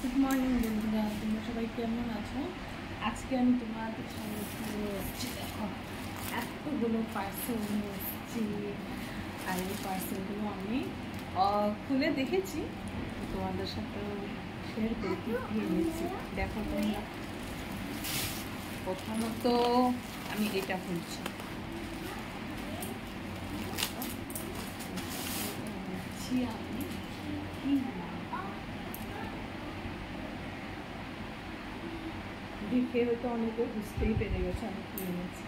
Good morning বন্ধুরা, তোমরা সবাই কেমন আছো? আজকে আমি তোমাদের সামনে চলে এসেছি। দেখো, এতগুলো পার্সেল নিয়ে এসেছি। আর এই পার্সেলগুলো আমি খুলে দেখেছি, তোমাদের সাথে শেয়ার করে কি এনেছি। দেখো তোমরা, প্রথমত আমি এটা খুলছি। আমি দেখে হয়তো অনেকে বুঝতেই পেরে গেছে আমি কি এনেছি।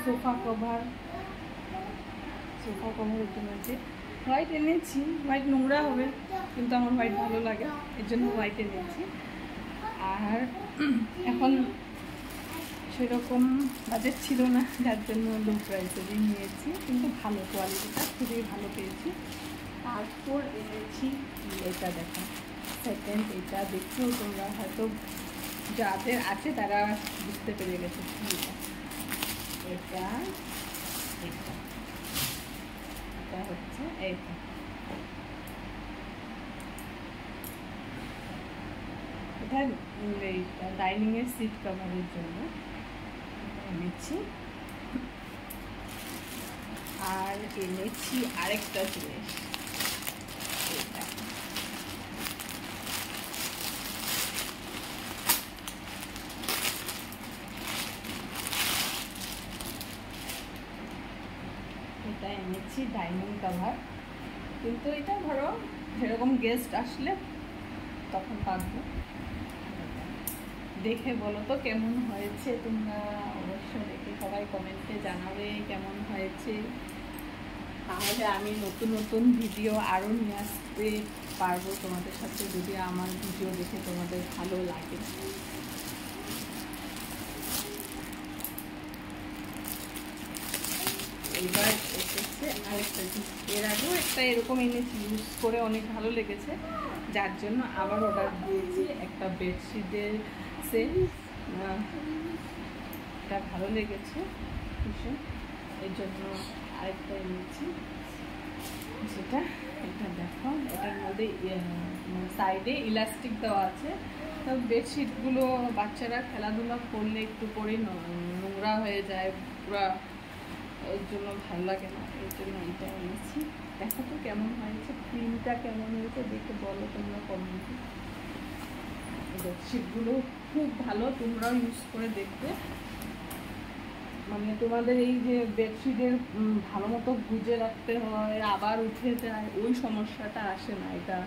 সোফা কভার এনেছি। হোয়াইট এনেছি, হোয়াইট নোংরা হবে, কিন্তু আমার হোয়াইট ভালো লাগে, এর জন্য হোয়াইট এনেছি। আর এখন সেরকম বাজেট ছিল না, যার জন্য লো প্রাইসেরই নিয়েছি, কিন্তু ভালো কোয়ালিটিটা খুবই ভালো পেয়েছি। তারপর এনেছি এটা, দেখো সেকেন্ড। এটা দেখেও তোমরা হয়তো যাদের আছে তারা বুঝতে পেরে গেছে কি এটা। এটা এটা হচ্ছে এইটা, এটা ডাইনিংয়ের সিট কভারের জন্য এনেছি। আর এনেছি আরেকটা জিনিস, এটা এটা এনেছি ডাইনিং কভার, কিন্তু এটা ধরো যেরকম গেস্ট আসলে তখন পাবো। দেখে বলো তো কেমন হয়েছে, তোমরা অবশ্যই দেখে সবাই কমেন্টে জানাবে কেমন হয়েছে। তাহলে আমি নতুন নতুন ভিডিও আরও নিয়ে আসতে পারবো তোমাদের সাথে, যদি আমার ভিডিও দেখে তোমাদের ভালো লাগে। এবার এসেছে আরেকটা জিনিস। এর আগেও একটা এরকম এনেছি, ইউজ করে অনেক ভালো লেগেছে, যার জন্য আবার অর্ডার দিয়েছি একটা বেডশিটের সেট। এটা ভালো লেগেছে ভীষণ, এর জন্য আরেকটা এনেছি। সেটা এটা দেখো, এটার মধ্যে সাইডে ইলাস্টিক দেওয়া আছে। তো বেডশিটগুলো বাচ্চারা খেলাধুলা করলে একটু পরেই নোংরা হয়ে যায় পুরা, এর জন্য ভালো লাগে না, এর জন্য এটা এনেছি। দেখো তো কেমন হয়েছে, প্রিন্টটা কেমন হয়েছে দেখে বলো তোমরা কমেন্টে। বেডশিটগুলো খুব ভালো, তোমরাও ইউজ করে দেখবে। মানে তোমাদের এই যে বেডশিটের ভালো মতো গুজে রাখতে হয়, আবার উঠে যায়, ওই সমস্যাটা আসে না এটা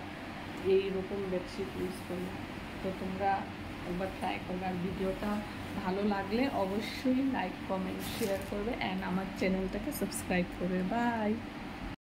এইরকম বেডশিট ইউজ করলে। তো তোমরা একবার ট্রাই করবে। আর ভিডিওটা ভালো লাগলে অবশ্যই লাইক কমেন্ট শেয়ার করবে, অ্যান্ড আমার চ্যানেলটাকে সাবস্ক্রাইব করবে। বাই।